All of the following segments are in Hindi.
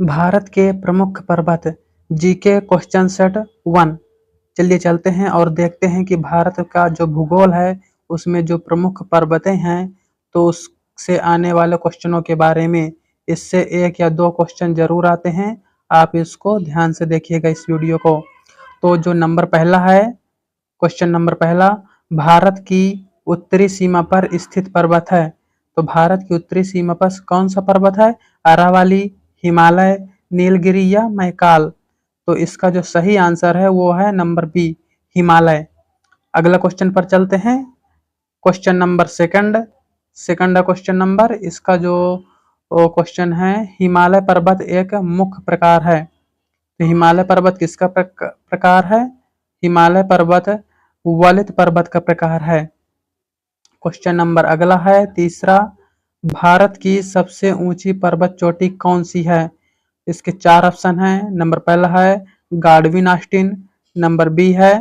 भारत के प्रमुख पर्वत जीके क्वेश्चन सेट 1। चलिए चलते हैं और देखते हैं कि भारत का जो भूगोल है उसमें जो प्रमुख पर्वतें हैं तो उससे आने वाले क्वेश्चनों के बारे में इससे 1 या 2 क्वेश्चन जरूर आते हैं। आप इसको ध्यान से देखिएगा इस वीडियो को। तो जो नंबर पहला है, क्वेश्चन नंबर पहला, भारत की उत्तरी सीमा पर स्थित पर्वत है। तो भारत की उत्तरी सीमा पर कौन सा पर्वत है? अरावली, हिमालय, नीलगिरी या मैकाल। तो इसका जो सही आंसर है वो है नंबर बी, हिमालय। अगला क्वेश्चन पर चलते हैं। Question number second question number, इसका जो क्वेश्चन है, हिमालय पर्वत एक मुख्य प्रकार है। तो हिमालय पर्वत किसका प्रकार है? हिमालय पर्वत वलित पर्वत का प्रकार है। क्वेश्चन नंबर अगला है तीसरा, भारत की सबसे ऊंची पर्वत चोटी कौन सी है? इसके 4 ऑप्शन हैं। नंबर पहला है गाडविन ऑस्टिन, नंबर बी है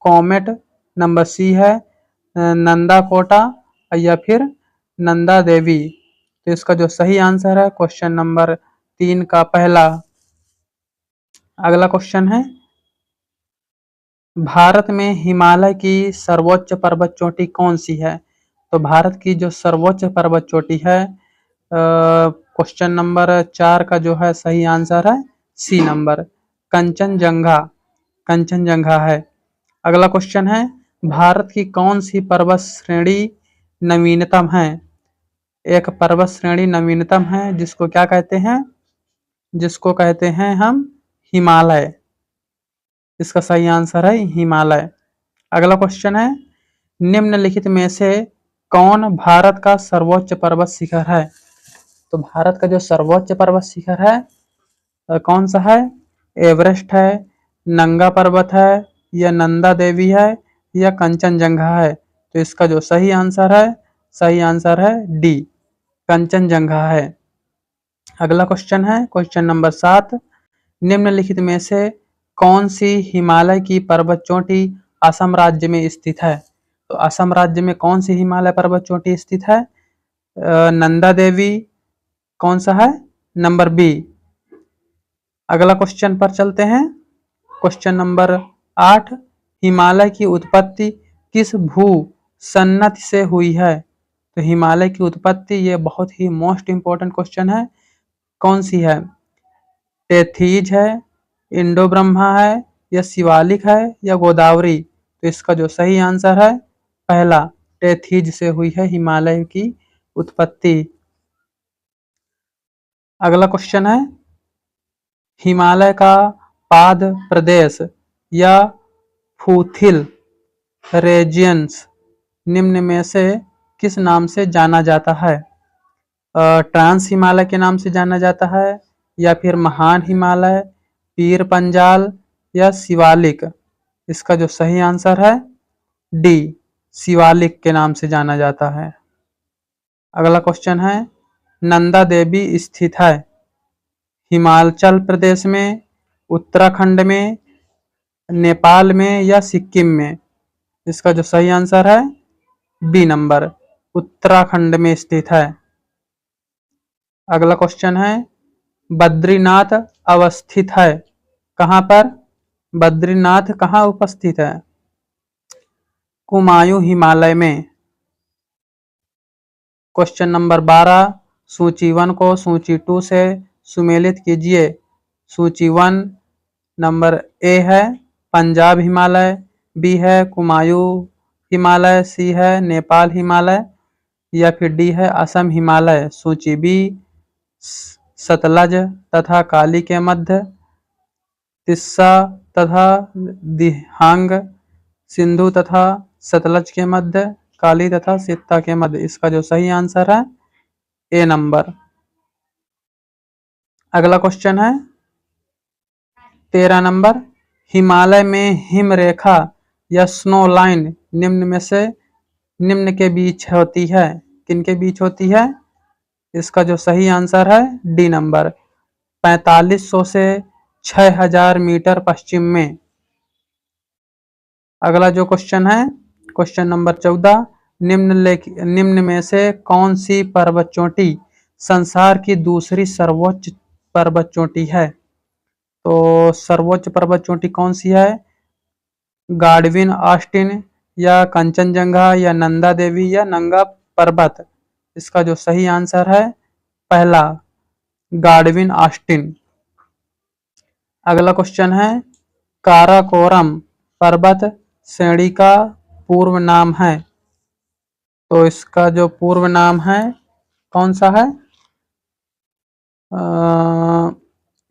कॉमेट, नंबर सी है नंदा कोटा या फिर नंदा देवी। तो इसका जो सही आंसर है क्वेश्चन नंबर 3 का पहला। अगला क्वेश्चन है, भारत में हिमालय की सर्वोच्च पर्वत चोटी कौन सी है? तो भारत की जो सर्वोच्च पर्वत चोटी है, क्वेश्चन नंबर 4 का जो है सही आंसर है सी नंबर, कंचनजंगा। कंचनजंगा है। अगला क्वेश्चन है, भारत की कौन सी पर्वत श्रेणी नवीनतम है? एक पर्वत श्रेणी नवीनतम है जिसको क्या कहते हैं? जिसको कहते हैं हम हिमालय। इसका सही आंसर है हिमालय। अगला क्वेश्चन है, निम्नलिखित में से कौन भारत का सर्वोच्च पर्वत शिखर है? तो भारत का जो सर्वोच्च पर्वत शिखर है कौन सा है? एवरेस्ट है, नंगा पर्वत है या नंदा देवी है या कंचनजंगा है। तो इसका जो सही आंसर है डी, कंचनजंगा है। अगला क्वेश्चन है क्वेश्चन नंबर 7, निम्नलिखित में से कौन सी हिमालय की पर्वत चोटी असम राज्य में स्थित है? तो असम राज्य में कौन सी हिमालय पर्वत चोटी स्थित है? नंदा देवी कौन सा है? Number B. अगला क्वेश्चन पर चलते हैं। क्वेश्चन नंबर 8, हिमालय की उत्पत्ति किस भू सन्नति से हुई है? तो हिमालय की उत्पत्ति, ये बहुत ही मोस्ट इंपॉर्टेंट क्वेश्चन है, कौन सी है? टेथीज है, इंडो ब्रह्मा है या शिवालिक है या गोदावरी। तो इसका जो सही आंसर है पहला, टेथीज से हुई है हिमालय की उत्पत्ति। अगला क्वेश्चन है, हिमालय का पाद प्रदेश या फूथिल रेजियंस निम्न में से किस नाम से जाना जाता है? ट्रांस हिमालय के नाम से जाना जाता है या फिर महान हिमालय, पीर पंजाल या शिवालिक। इसका जो सही आंसर है डी, शिवालिक के नाम से जाना जाता है। अगला क्वेश्चन है, नंदा देवी स्थित है हिमाचल प्रदेश में, उत्तराखंड में, नेपाल में या सिक्किम में। इसका जो सही आंसर है बी नंबर, उत्तराखंड में स्थित है। अगला क्वेश्चन है, बद्रीनाथ अवस्थित है कहां पर? बद्रीनाथ कहां उपस्थित है? कुमायूं हिमालय में। क्वेश्चन नंबर 12, सूची 1 को सूची 2 से सुमेलित कीजिए। सूची 1 नंबर ए है पंजाब हिमालय, बी है कुमायूं हिमालय, सी है नेपाल हिमालय या फिर डी है असम हिमालय। सूची बी, सतलज तथा काली के मध्य, तिस्सा तथा दिहांग, सिंधु तथा सतलज के मध्य, काली तथा सित्ता के मध्य। इसका जो सही आंसर है ए नंबर। अगला क्वेश्चन है 13 नंबर, हिमालय में हिम रेखा या स्नो लाइन निम्न के बीच होती है, किन के बीच होती है? इसका जो सही आंसर है डी नंबर, 4500 से 6000 मीटर पश्चिम में। अगला जो क्वेश्चन है क्वेश्चन नंबर 14, निम्न में से कौन सी पर्वत चोटी संसार की दूसरी सर्वोच्च पर्वत चोटी है। तो सर्वोच्च पर्वत चोटी कौन सी है? गाडविन ऑस्टिन या कंचनजंगा या नंदा देवी या नंगा पर्वत? इसका जो सही आंसर है पहला, गाडविन ऑस्टिन। अगला क्वेश्चन है, काराकोरम पर्वत श्रेणी का पूर्व नाम है। तो इसका जो पूर्व नाम है कौन सा है?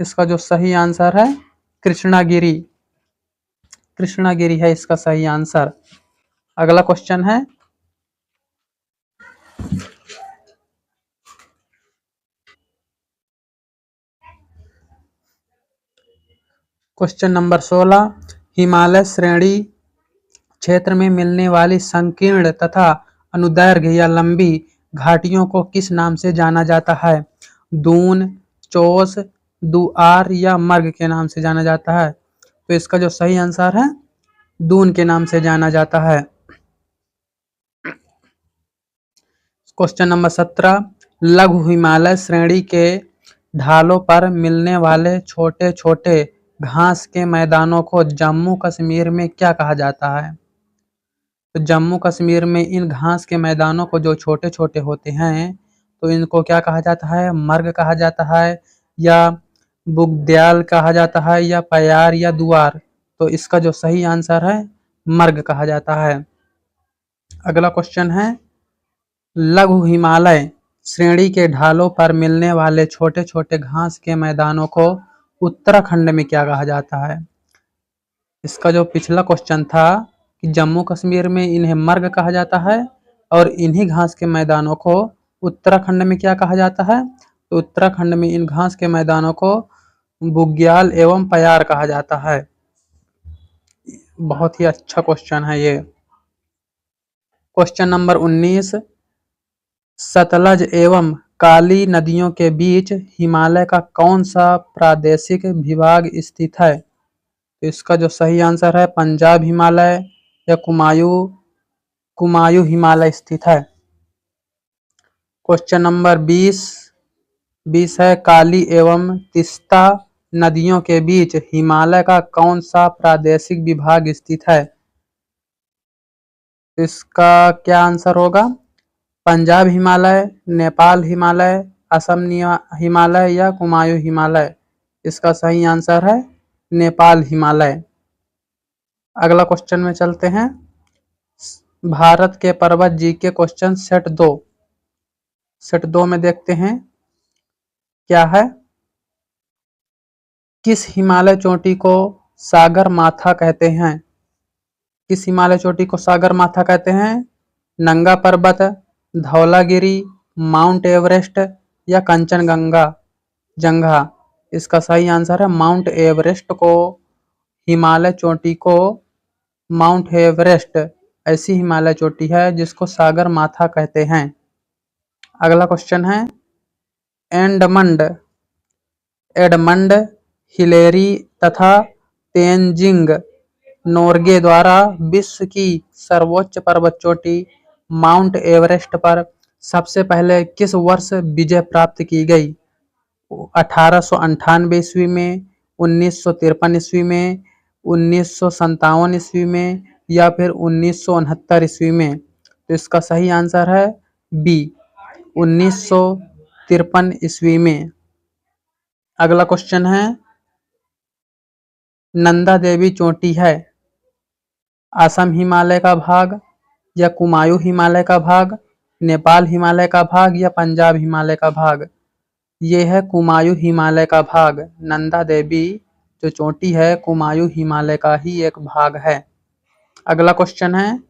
इसका जो सही आंसर है कृष्णागिरी। कृष्णागिरी है इसका सही आंसर। अगला क्वेश्चन है, क्वेश्चन नंबर 16, हिमालय श्रेणी क्षेत्र में मिलने वाली संकीर्ण तथा अनुदैर्घ्य या लंबी घाटियों को किस नाम से जाना जाता है? दून, चोस, दुआर या मर्ग के नाम से जाना जाता है। तो इसका जो सही आंसर है दून के नाम से जाना जाता है। क्वेश्चन नंबर 17, लघु हिमालय श्रेणी के ढालों पर मिलने वाले छोटे छोटे घास के मैदानों को जम्मू कश्मीर में क्या कहा जाता है? तो जम्मू कश्मीर में इन घास के मैदानों को जो छोटे छोटे होते हैं तो इनको क्या कहा जाता है? मर्ग कहा जाता है या बुग्द्याल कहा जाता है या पयार या दुआर? तो इसका जो सही आंसर है मर्ग कहा जाता है। अगला क्वेश्चन है, लघु हिमालय श्रेणी के ढालों पर मिलने वाले छोटे छोटे घास के मैदानों को उत्तराखंड में क्या कहा जाता है? इसका जो पिछला क्वेश्चन था कि जम्मू कश्मीर में इन्हें मर्ग कहा जाता है और इन्हीं घास के मैदानों को उत्तराखंड में क्या कहा जाता है? तो उत्तराखंड में इन घास के मैदानों को बुग्याल एवं पयार कहा जाता है। बहुत ही अच्छा क्वेश्चन है ये। क्वेश्चन नंबर 19, सतलज एवं काली नदियों के बीच हिमालय का कौन सा प्रादेशिक विभाग स्थित है? तो इसका जो सही आंसर है पंजाब हिमालय या कुमायूं हिमालय स्थित है। क्वेश्चन नंबर 20 है, काली एवं तीस्ता नदियों के बीच हिमालय का कौन सा प्रादेशिक विभाग स्थित है? इसका क्या आंसर होगा? पंजाब हिमालय, नेपाल हिमालय, असम हिमालय या कुमायूं हिमालय? इसका सही आंसर है नेपाल हिमालय। अगला क्वेश्चन में चलते हैं, भारत के पर्वत जीके क्वेश्चन सेट 2 में देखते हैं क्या है। किस हिमालय चोटी को सागर माथा कहते हैं? किस हिमालय चोटी को सागर माथा कहते हैं? नंगा पर्वत, धौलागिरी, माउंट एवरेस्ट या जंगा? इसका सही आंसर है माउंट एवरेस्ट को, हिमालय चोटी को माउंट एवरेस्ट ऐसी हिमालय चोटी है जिसको सागर माथा कहते हैं। अगला क्वेश्चन है, एडमंड हिलेरी तथा तेनजिंग नोर्गे द्वारा विश्व की सर्वोच्च पर्वत चोटी माउंट एवरेस्ट पर सबसे पहले किस वर्ष विजय प्राप्त की गई? 1898 ईस्वी में, 1953 ईस्वी में, 1957 ईस्वी में या फिर 1969 ईस्वी में? तो इसका सही आंसर है बी, 1953 ईस्वी में। अगला क्वेश्चन है, नंदा देवी चोटी है असम हिमालय का भाग या कुमायूं हिमालय का भाग, नेपाल हिमालय का भाग या पंजाब हिमालय का भाग? ये है कुमायूं हिमालय का भाग। नंदा देवी जो चोटी है कुमायूं हिमालय का ही एक भाग है। अगला क्वेश्चन है,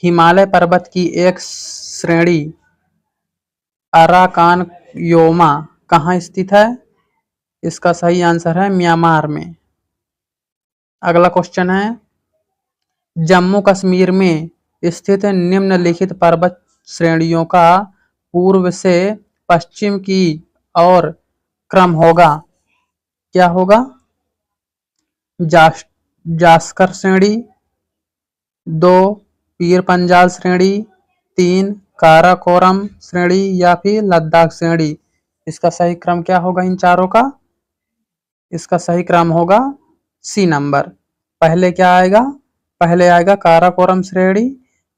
हिमालय पर्वत की एक श्रेणी अराकानयोमा कहाँ स्थित है? इसका सही आंसर है म्यांमार में। अगला क्वेश्चन है, जम्मू कश्मीर में स्थित निम्नलिखित पर्वत श्रेणियों का पूर्व से पश्चिम की ओर क्रम होगा। क्या होगा? जास्कर श्रेणी, 2 पीर पंजाल श्रेणी, 3 काराकोरम श्रेणी या फिर लद्दाख श्रेणी? इसका सही क्रम क्या होगा इन चारों का? इसका सही क्रम होगा सी नंबर। पहले क्या आएगा? पहले आएगा काराकोरम श्रेणी,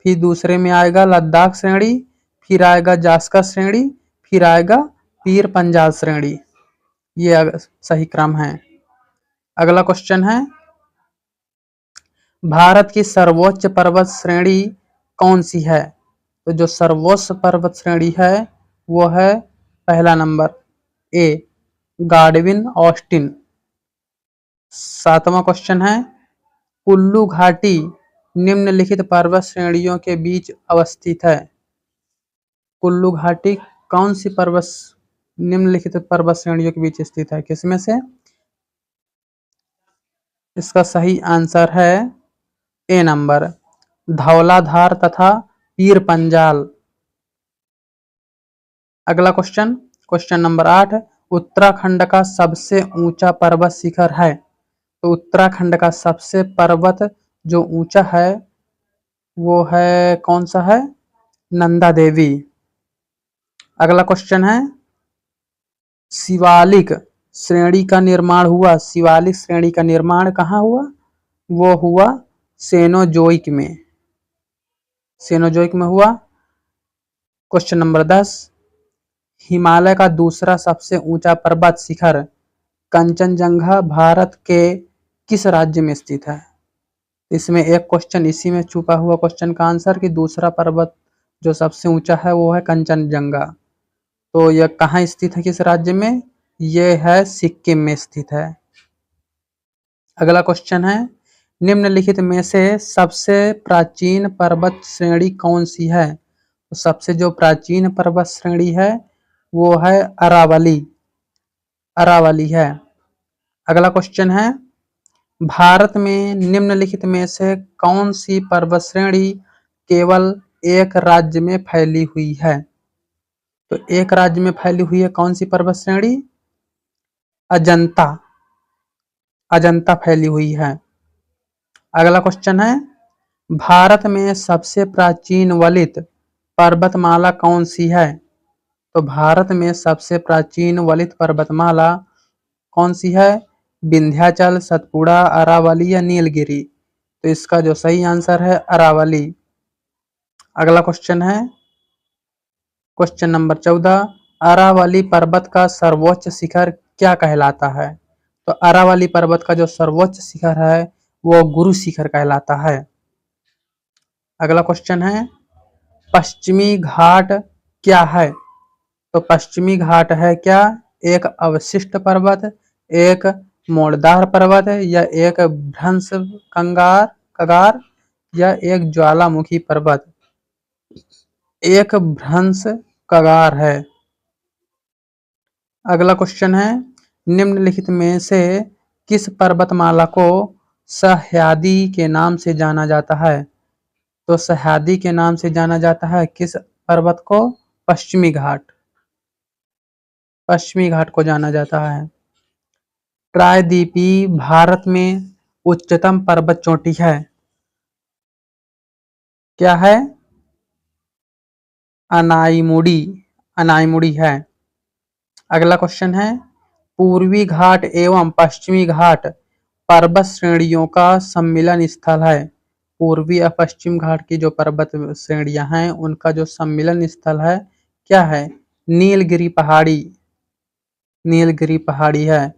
फिर दूसरे में आएगा लद्दाख श्रेणी, फिर आएगा जास्कर श्रेणी, फिर आएगा पीर पंजाल श्रेणी। ये सही क्रम है। अगला क्वेश्चन है, भारत की सर्वोच्च पर्वत श्रेणी कौन सी है? तो जो सर्वोच्च पर्वत श्रेणी है वो है पहला नंबर ए गाडविन ऑस्टिन। 7वां क्वेश्चन है, कुल्लू घाटी निम्नलिखित पर्वत श्रेणियों के बीच अवस्थित है। कुल्लू घाटी कौन सी पर्वत निम्नलिखित पर्वत श्रेणियों के बीच स्थित है? किसमें से? इसका सही आंसर है ए नंबर धौलाधार तथा पीर पंजाल। अगला क्वेश्चन, क्वेश्चन नंबर 8, उत्तराखंड का सबसे ऊंचा पर्वत शिखर है। तो उत्तराखंड का सबसे पर्वत जो ऊंचा है वो है कौन सा है? नंदा देवी। अगला क्वेश्चन है, शिवालिक श्रेणी का निर्माण हुआ। शिवालिक श्रेणी का निर्माण कहाँ हुआ? वो हुआ सेनोजोइक में। सेनोजोइक में हुआ। क्वेश्चन नंबर 10, हिमालय का दूसरा सबसे ऊंचा पर्वत शिखर कंचनजंगा भारत के किस राज्य में स्थित है? इसमें एक क्वेश्चन इसी में छुपा हुआ क्वेश्चन का आंसर कि दूसरा पर्वत जो सबसे ऊंचा है वो है कंचनजंगा। तो यह कहाँ स्थित है, किस राज्य में? यह है सिक्किम में स्थित है। अगला क्वेश्चन है, निम्नलिखित में से सबसे प्राचीन पर्वत श्रेणी कौन सी है? तो सबसे जो प्राचीन पर्वत श्रेणी है वो है अरावली। अरावली है। अगला क्वेश्चन है, भारत में निम्नलिखित में से कौन सी पर्वत श्रेणी केवल एक राज्य में फैली हुई है? तो एक राज्य में फैली हुई है कौन सी पर्वत श्रेणी? अजंता। अजंता फैली हुई है। अगला क्वेश्चन है, भारत में सबसे प्राचीन वलित पर्वतमाला कौन सी है? तो भारत में सबसे प्राचीन वलित पर्वतमाला कौन सी है? विंध्याचल, सतपुड़ा, अरावली या नीलगिरी। तो इसका जो सही आंसर है अरावली। अगला क्वेश्चन है, क्वेश्चन नंबर 14, अरावली पर्वत का सर्वोच्च शिखर क्या कहलाता है? तो अरावली पर्वत का जो सर्वोच्च शिखर है वो गुरु शिखर कहलाता है। अगला क्वेश्चन है, पश्चिमी घाट क्या है? तो पश्चिमी घाट है क्या? एक अवशिष्ट पर्वत, एक मोड़दार पर्वत या एक भ्रंश कगार या एक ज्वालामुखी पर्वत? एक भ्रंश कगार है। अगला क्वेश्चन है, निम्नलिखित में से किस पर्वतमाला को सह्याद्री के नाम से जाना जाता है? तो सह्याद्री के नाम से जाना जाता है किस पर्वत को? पश्चिमी घाट। पश्चिमी घाट को जाना जाता है। प्रायद्वीपी भारत में उच्चतम पर्वत चोटी है क्या है? अनाईमुड़ी। अनाईमुड़ी है। अगला क्वेश्चन है, पूर्वी घाट एवं पश्चिमी घाट पर्वत श्रेणियों का सम्मिलन स्थल है। पूर्वी और पश्चिम घाट की जो पर्वत श्रेणियां हैं उनका जो सम्मिलन स्थल है क्या है? नीलगिरी पहाड़ी। नीलगिरी पहाड़ी है।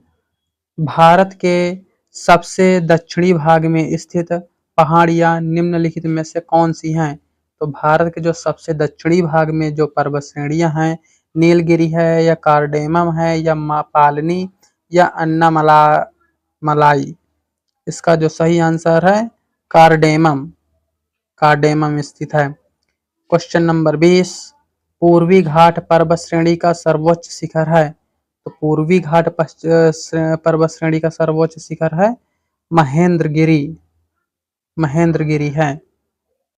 भारत के सबसे दक्षिणी भाग में स्थित पहाड़ियां निम्नलिखित में से कौन सी हैं? तो भारत के जो सबसे दक्षिणी भाग में जो पर्वत श्रेणियां हैं, नीलगिरी है या कार्डेमम है या पालनी या अन्नामलाई। इसका जो सही आंसर है कार्डेमम। कार्डेमम स्थित है। क्वेश्चन नंबर 20, पूर्वी घाट पर्वत श्रेणी का सर्वोच्च शिखर है। तो पूर्वी घाट पर्वत श्रेणी का सर्वोच्च शिखर है महेंद्रगिरी। महेंद्रगिरी है।